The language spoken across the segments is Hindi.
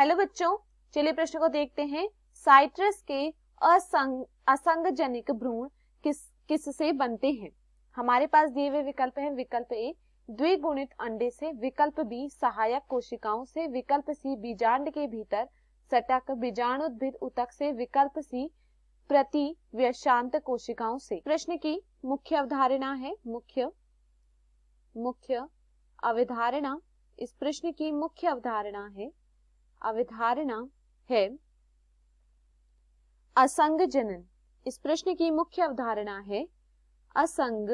हेलो बच्चों, चलिए प्रश्न को देखते हैं। साइट्रस के असंगजनिक भ्रूण किससे बनते हैं? हमारे पास दिए हुए विकल्प हैं। विकल्प ए द्विगुणित अंडे से, विकल्प बी सहायक कोशिकाओं से, विकल्प सी बीजांड के भीतर सटक बीजाणुद्भिद ऊतक से, विकल्प सी प्रतिव्यशांत कोशिकाओं से। प्रश्न की मुख्य अवधारणा है मुख्य अवधारणा इस प्रश्न की मुख्य अवधारणा है असंग जनन। इस प्रश्न की मुख्य अवधारणा है असंग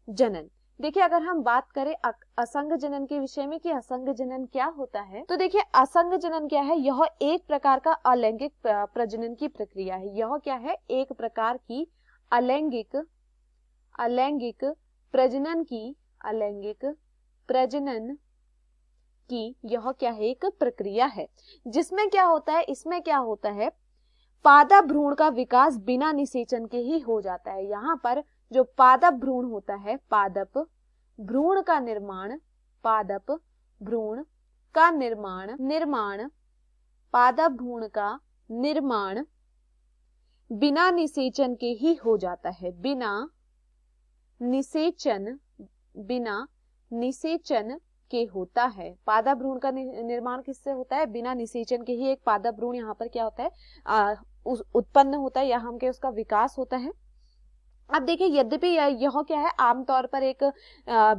जनन। देखिए, अगर हम बात करें असंग जनन के विषय में कि असंग जनन क्या होता है, तो देखिए असंग जनन क्या है? यह एक प्रकार का अलैंगिक प्रजनन की प्रक्रिया है। यह क्या है? एक प्रकार की अलैंगिक प्रजनन की यह क्या है? एक प्रक्रिया है जिसमें क्या होता है, इसमें क्या होता है, पादप भ्रूण का विकास बिना निषेचन के ही हो जाता है। यहाँ पर जो पादप भ्रूण होता है, पादप भ्रूण का निर्माण पादप भ्रूण का निर्माण बिना निषेचन के ही हो जाता है। बिना निषेचन के होता है। पादप भ्रूण का निर्माण किससे होता है? बिना निषेचन के ही एक पादप भ्रूण यहाँ पर क्या होता है? उत्पन्न होता है या हम के उसका विकास होता है। अब देखिए, यद्यपि यह क्या है? आमतौर पर एक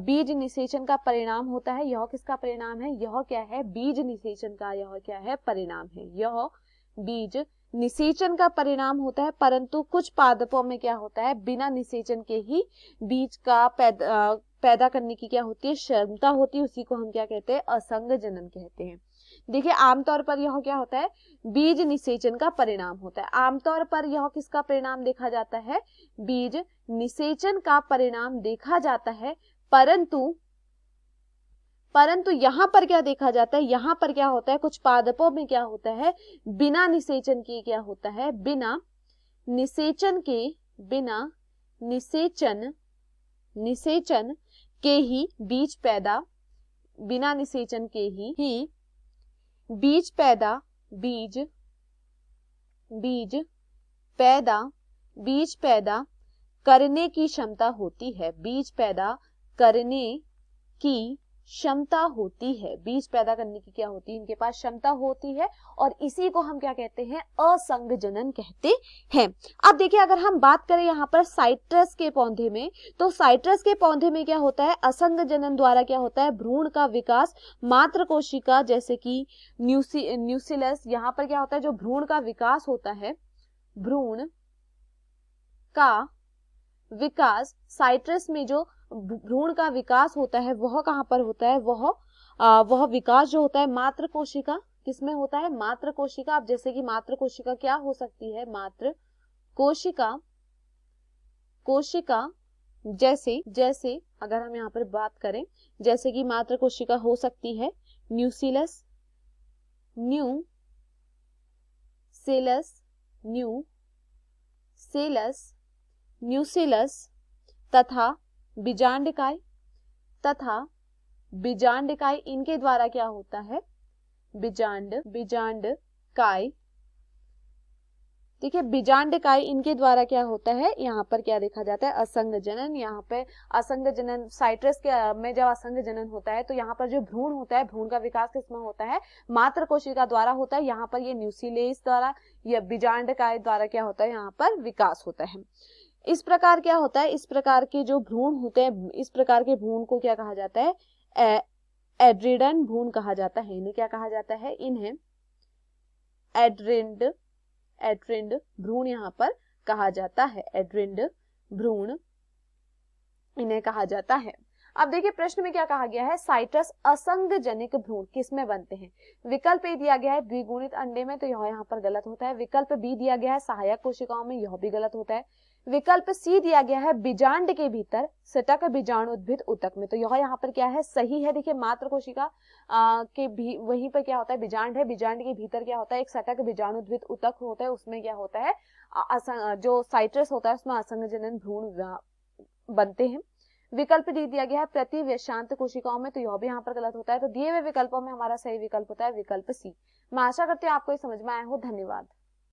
बीज निषेचन का परिणाम होता है। यह किसका परिणाम है? यह क्या है? बीज निषेचन का यह क्या है? परिणाम है। यह बीज निषेचन का परिणाम होता है, परंतु कुछ पादपों में क्या होता है? बिना निषेचन के ही बीज का पैदा करने की क्या होती है? क्षमता होती है। उसी को हम क्या कहते हैं? असंग जनन कहते हैं। देखिए, आमतौर पर यह क्या होता है? बीज निषेचन का परिणाम होता है। आमतौर पर यह किसका परिणाम देखा जाता है? बीज निषेचन का परिणाम देखा जाता है, परंतु यहाँ पर क्या देखा जाता है? यहाँ पर क्या होता है? कुछ पादपों में क्या होता है? बिना निषेचन के क्या होता है? बिना निषेचन के ही बीज पैदा बिना निषेचन के ही बीज पैदा करने की क्षमता होती है। बीज पैदा करने की क्षमता होती है। बीज पैदा करने की क्या होती है? इनके पास क्षमता होती है, और इसी को हम क्या कहते हैं? असंग जनन कहते हैं। अब देखिए, अगर हम बात करें यहाँ पर साइट्रस के पौधे में, तो साइट्रस के पौधे में क्या होता है? असंग जनन द्वारा क्या होता है? भ्रूण का विकास मात्र कोशिका जैसे कि न्यूसिलस, यहाँ पर क्या होता है? जो भ्रूण का विकास होता है, भ्रूण का विकास साइट्रस में जो भ्रूण का विकास होता है वह कहाँ पर होता है? वह विकास जो होता है मात्र कोशिका, किसमें होता है? मात्र कोशिका। अब जैसे कि मात्र कोशिका क्या हो सकती है? मात्र कोशिका जैसे अगर हम यहाँ पर बात करें, जैसे कि मात्र कोशिका हो सकती है न्यूसिलस, न्यूसिलस तथा बीजांडकाय। इनके द्वारा क्या होता है? बीजांडकाय। देखिए, बीजांडकाय इनके द्वारा क्या होता है? यहाँ पर क्या देखा जाता है? असंग जनन। यहाँ पे असंग जनन साइट्रस के में जब असंग जनन होता है तो यहाँ पर जो भ्रूण होता है, भ्रूण का विकास किसमें होता है? मात्र कोशिका द्वारा होता है। यहाँ पर ये न्यूसिलेस द्वारा या बीजांडकाय द्वारा क्या होता है? यहाँ पर विकास होता है। इस प्रकार क्या होता है? इस प्रकार के जो भ्रूण होते हैं, इस प्रकार के भ्रूण को क्या कहा जाता है? एड्रिडन भ्रूण कहा जाता है। इन्हें क्या कहा जाता है? इन्हें एड्रिड भ्रूण यहाँ पर कहा जाता है। एड्रिड भ्रूण इन्हें कहा जाता है। अब देखिए, प्रश्न में क्या कहा गया है? साइट्रस असंग जनिक भ्रूण किसमें बनते हैं? विकल्प ए दिया गया है द्विगुणित अंडे में, तो यह यहाँ पर गलत होता है। विकल्प बी दिया गया है सहायक कोशिकाओं में, यह भी गलत होता है। विकल्प सी दिया गया है बीजांड के भीतर सटक बीजाणुद्भिद ऊतक में, तो यह यहाँ पर क्या है? सही है। देखिए, मात्र कोशिका के भी वहीं पर क्या होता है? बीजांड है। बीजांड के भीतर क्या होता है? एक सटक बीजाणुद्भिद ऊतक होता है। उसमें क्या होता है? जो साइट्रस होता है उसमें असंग जनन भ्रूण बनते हैं। विकल्प डी दिया गया है प्रति व्यशांत कोशिकाओं में, तो यह भी यहाँ पर गलत होता है। तो दिए हुए विकल्पों में हमारा सही विकल्प होता है विकल्प सी। मैं आशा करती हूँ आपको ये समझ में आया हो। धन्यवाद।